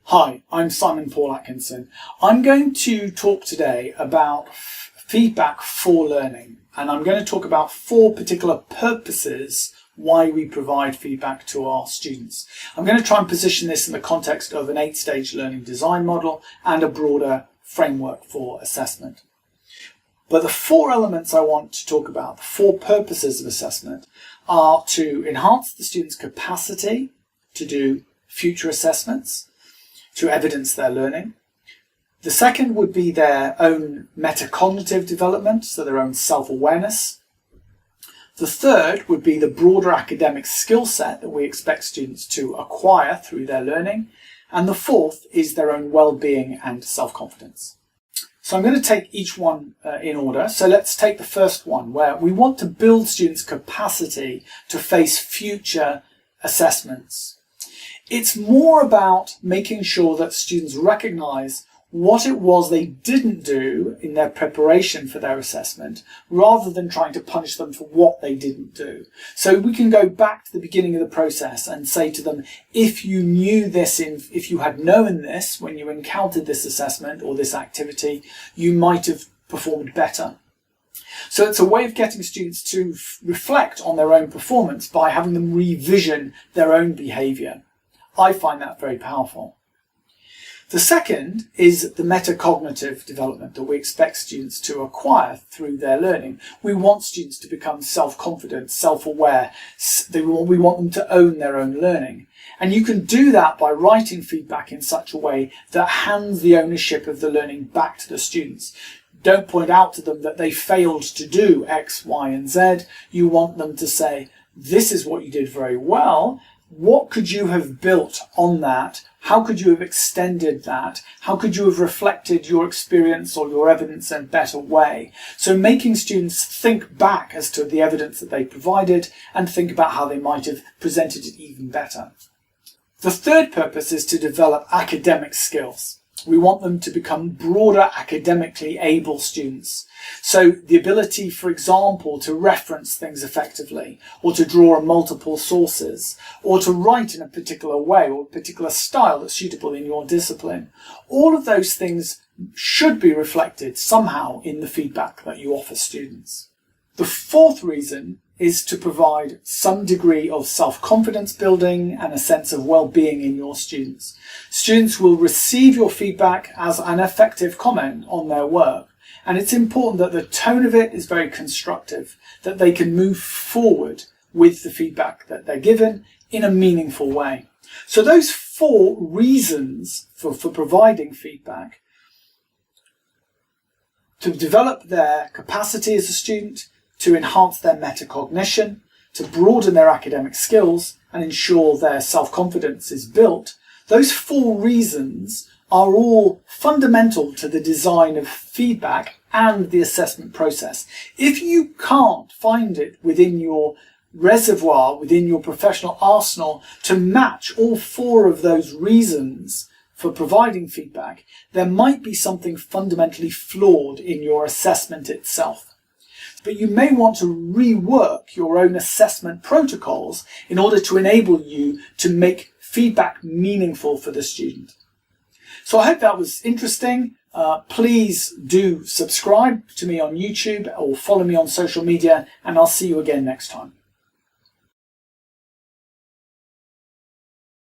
Hi, I'm Simon Paul Atkinson. I'm going to talk today about feedback for learning, and I'm going to talk about 4 particular purposes why we provide feedback to our students. I'm going to try and position this in the context of an 8-stage learning design model and a broader framework for assessment. But the 4 elements I want to talk about, the 4 purposes of assessment, are to enhance the student's capacity to do future assessments, to evidence their learning. The second would be their own metacognitive development, so their own self-awareness. The third would be the broader academic skill set that we expect students to acquire through their learning. And the fourth is their own well-being and self-confidence. So I'm going to take each one in order. So let's take the first one, where we want to build students' capacity to face future assessments. It's more about making sure that students recognise what it was they didn't do in their preparation for their assessment, rather than trying to punish them for what they didn't do. So we can go back to the beginning of the process and say to them, if you knew this, if you had known this when you encountered this assessment or this activity, you might have performed better. So it's a way of getting students to reflect on their own performance by having them revision their own behaviour. I find that very powerful. The second is the metacognitive development that we expect students to acquire through their learning. We want students to become self-confident, self-aware. We want them to own their own learning. And you can do that by writing feedback in such a way that hands the ownership of the learning back to the students. Don't point out to them that they failed to do X, Y, and Z. You want them to say, this is what you did very well. What could you have built on that? How could you have extended that? How could you have reflected your experience or your evidence in a better way? So making students think back as to the evidence that they provided and think about how they might have presented it even better. The third purpose is to develop academic skills. We want them to become broader academically able students. So the ability, for example, to reference things effectively, or to draw on multiple sources, or to write in a particular way or a particular style that's suitable in your discipline. All of those things should be reflected somehow in the feedback that you offer students. The fourth reason is to provide some degree of self-confidence building and a sense of well-being in your students. Students will receive your feedback as an effective comment on their work, and it's important that the tone of it is very constructive, that they can move forward with the feedback that they're given in a meaningful way. So those 4 reasons for providing feedback: to develop their capacity as a student, to enhance their metacognition, to broaden their academic skills and ensure their self-confidence is built. Those 4 reasons are all fundamental to the design of feedback and the assessment process. If you can't find it within your reservoir, within your professional arsenal, to match all 4 of those reasons for providing feedback, there might be something fundamentally flawed in your assessment itself. But you may want to rework your own assessment protocols in order to enable you to make feedback meaningful for the student. So I hope that was interesting. Please do subscribe to me on YouTube or follow me on social media, and I'll see you again next time.